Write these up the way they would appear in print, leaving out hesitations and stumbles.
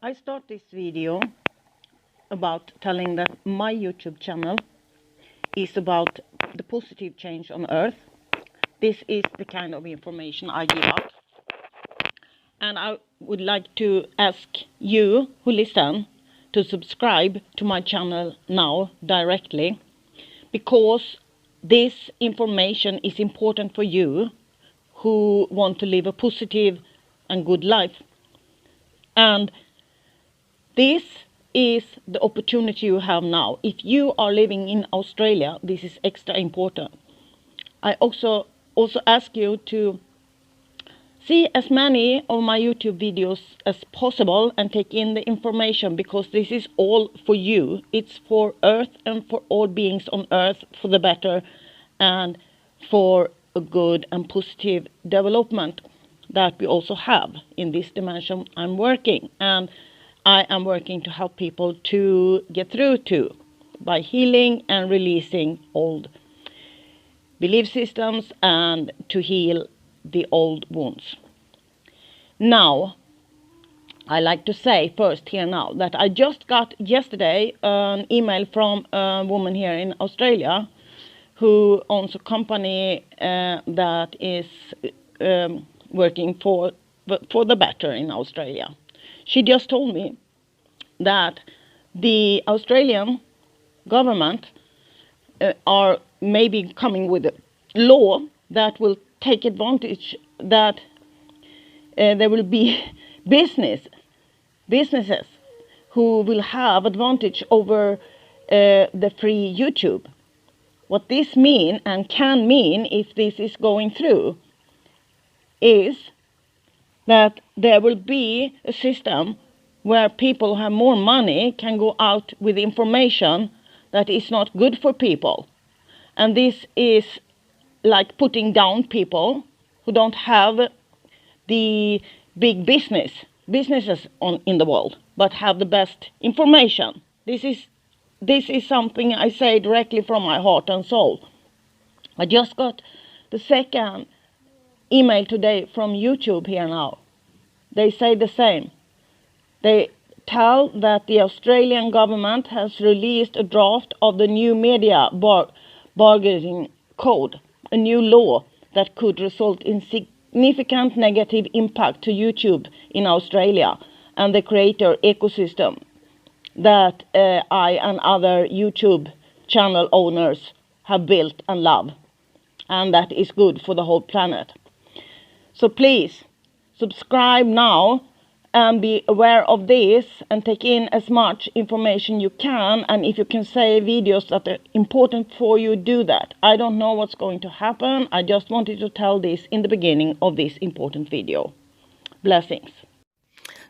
I start this video about telling that my YouTube channel is about the positive change on Earth. This is the kind of information I give out. And I would like to ask you who listen to subscribe to my channel now directly, because this information is important for you who want to live a positive and good life. And this is the opportunity you have now. If you are living in Australia, this is extra important. I also ask you to see as many of my YouTube videos as possible and take in the information, because this is all for you. It's for Earth and for all beings on Earth, for the better and for a good and positive development that we also have in this dimension I'm working. And I am working to help people to get through to by healing and releasing old belief systems and to heal the old wounds. Now, I like to say first here now that I just got yesterday an email from a woman here in Australia who owns a company that is working for the better in Australia. She just told me that the Australian government are maybe coming with a law that will take advantage, that there will be businesses who will have advantage over the free YouTube. What this mean and can mean, if this is going through, is that there will be a system where people who have more money can go out with information that is not good for people. And this is like putting down people who don't have the big businesses in the world, but have the best information. This is something I say directly from my heart and soul. I just got the second email today from YouTube here now. They say the same. They tell that the Australian government has released a draft of the new media bargaining code, a new law that could result in significant negative impact to YouTube in Australia and the creator ecosystem that I and other YouTube channel owners have built and love, and that is good for the whole planet. So please subscribe now and be aware of this and take in as much information you can. And if you can say videos that are important for you, do that. I don't know what's going to happen. I just wanted to tell this in the beginning of this important video. Blessings.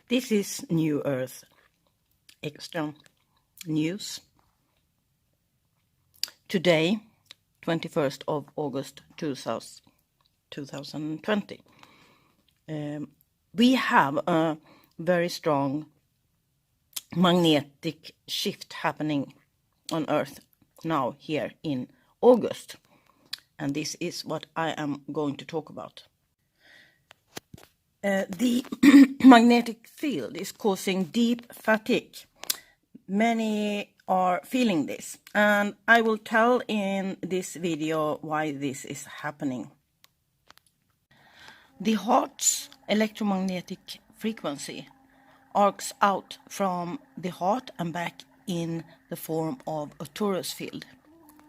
This is New Earth Extra News. Today, 21st of August 2020. We have a very strong magnetic shift happening on Earth now here in August. And this is what I am going to talk about. The magnetic field is causing deep fatigue. Many are feeling this, and I will tell in this video why this is happening. The heart's electromagnetic frequency arcs out from the heart and back in the form of a torus field,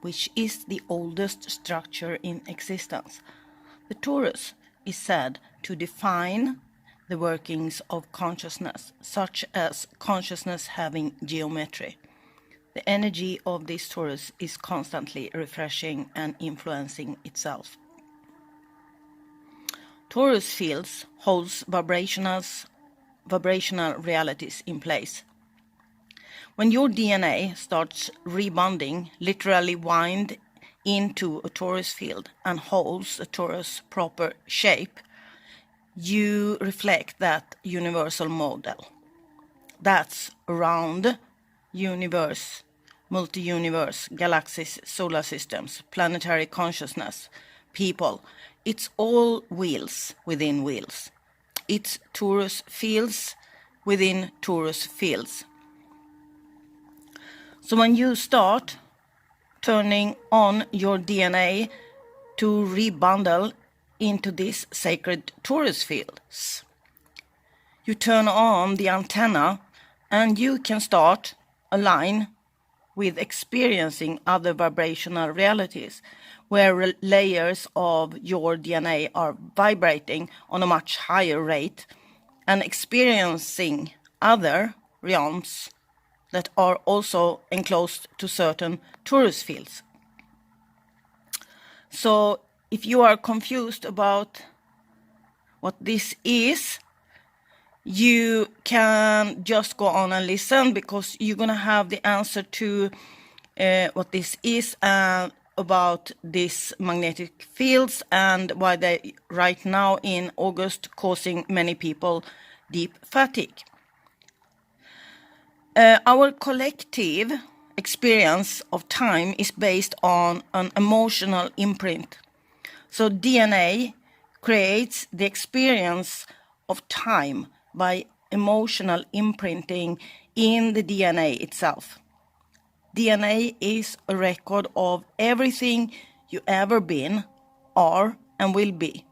which is the oldest structure in existence. The torus is said to define the workings of consciousness, such as consciousness having geometry. The energy of this torus is constantly refreshing and influencing itself. Torus fields holds vibrational realities in place. When your DNA starts rebonding, literally wind into a torus field and holds a torus proper shape, you reflect that universal model. That's around universe, multi-universe, galaxies, solar systems, planetary consciousness, people. It's all wheels within wheels. It's torus fields within torus fields. So when you start turning on your DNA to rebundle into these sacred torus fields, you turn on the antenna and you can start align with experiencing other vibrational realities where layers of your DNA are vibrating on a much higher rate and experiencing other realms that are also enclosed to certain torus fields. So if you are confused about what this is, you can just go on and listen, because you're going to have the answer to what this is and about these magnetic fields and why they right now in August causing many people deep fatigue. Our collective experience of time is based on an emotional imprint. So DNA creates the experience of time by emotional imprinting in the DNA itself. DNA is a record of everything you ever been, are, and will be.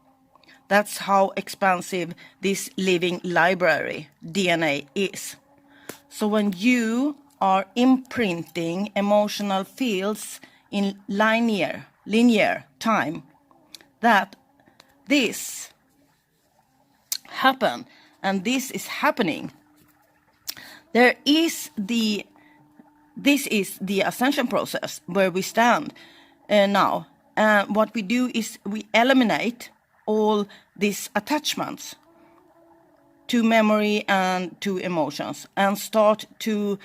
That's how expansive this living library DNA is. So when you are imprinting emotional fields in linear time, that this happen and this is happening. This is the ascension process where we stand now. And what we do is we eliminate all these attachments to memory and to emotions and start to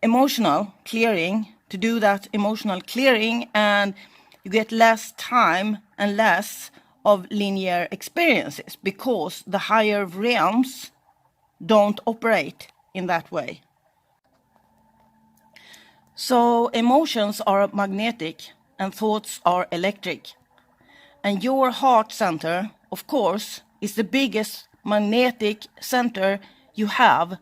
emotional clearing, to do that emotional clearing, and you get less time and less of linear experiences because the higher realms don't operate in that way. So emotions are magnetic and thoughts are electric. And your heart center, of course, is the biggest magnetic center you have.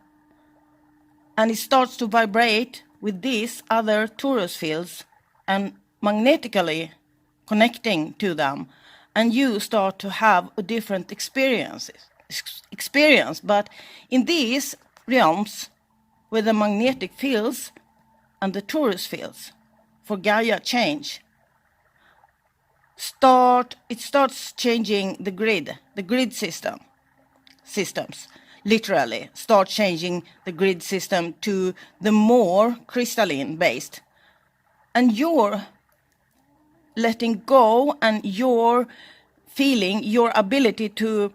And it starts to vibrate with these other torus fields and magnetically connecting to them. And you start to have a different experience. But in these realms, with the magnetic fields and the torus fields, for Gaia change, it starts changing the grid systems, literally start changing the grid system to the more crystalline based. And you're letting go, and you're feeling your ability to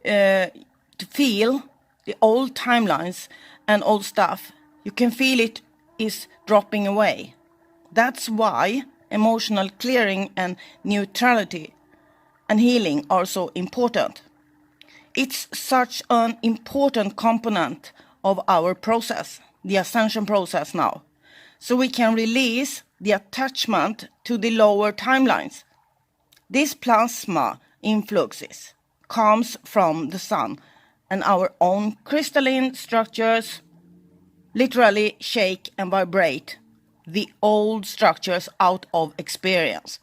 feel the old timelines and old stuff. You can feel it is dropping away. That's why emotional clearing and neutrality and healing are so important. It's such an important component of our process, the ascension process now. So we can release the attachment to the lower timelines. This plasma influxes comes from the sun, and our own crystalline structures literally shake and vibrate the old structures out of experience.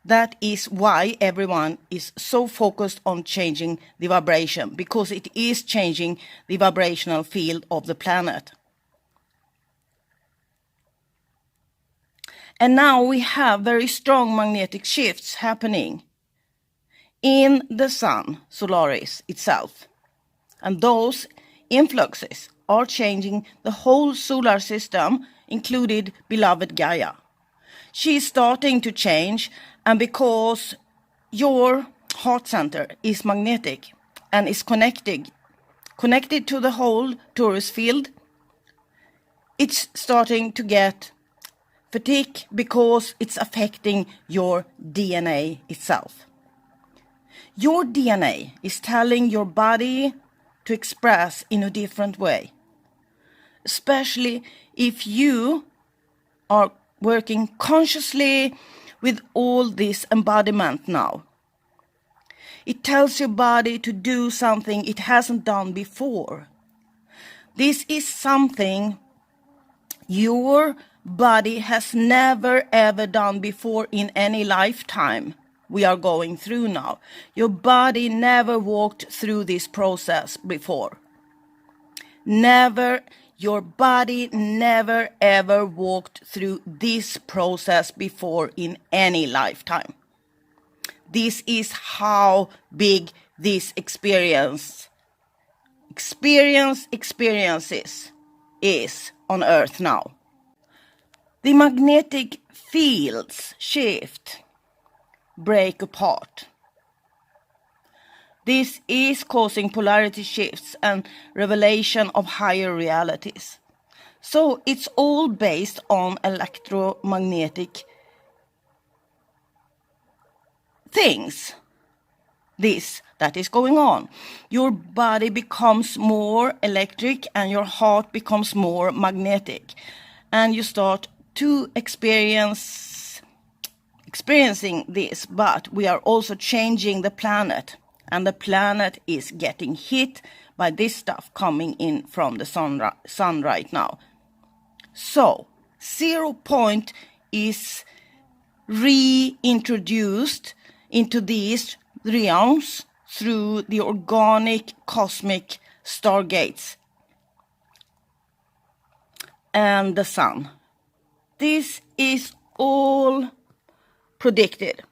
That is why everyone is so focused on changing the vibration, because it is changing the vibrational field of the planet. And now we have very strong magnetic shifts happening in the sun, Solaris itself. And those influxes are changing the whole solar system, included beloved Gaia. She is starting to change, and because your heart center is magnetic and is connected to the whole torus field, it's starting to get fatigue because it's affecting your DNA itself. Your DNA is telling your body to express in a different way, especially if you are working consciously with all this embodiment now. It tells your body to do something it hasn't done before. This is something your body has never ever done before in any lifetime we are going through now. Your body never walked through this process before. Never. Your body never ever walked through this process before in any lifetime. This is how big this experiences is on Earth now. The magnetic fields shift, break apart. This is causing polarity shifts and revelation of higher realities. So it's all based on electromagnetic things. That is going on. Your body becomes more electric and your heart becomes more magnetic. And you start to experiencing this, but we are also changing the planet. And the planet is getting hit by this stuff coming in from the sun right now. So, 0 point is reintroduced into these realms through the organic cosmic stargates and the sun. This is all predicted.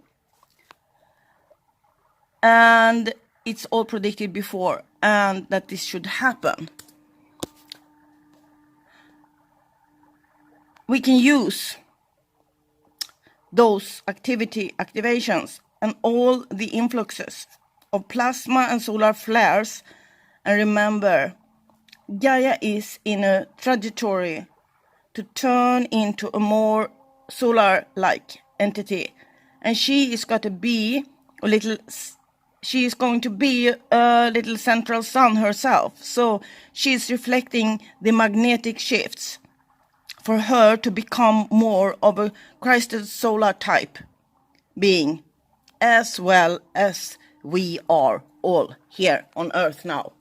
And it's all predicted before, and that this should happen. We can use those activations and all the influxes of plasma and solar flares. And remember, Gaia is in a trajectory to turn into a more solar-like entity. And she is going to be a little central sun herself. So she's reflecting the magnetic shifts for her to become more of a Christed solar type being, as well as we are all here on Earth now.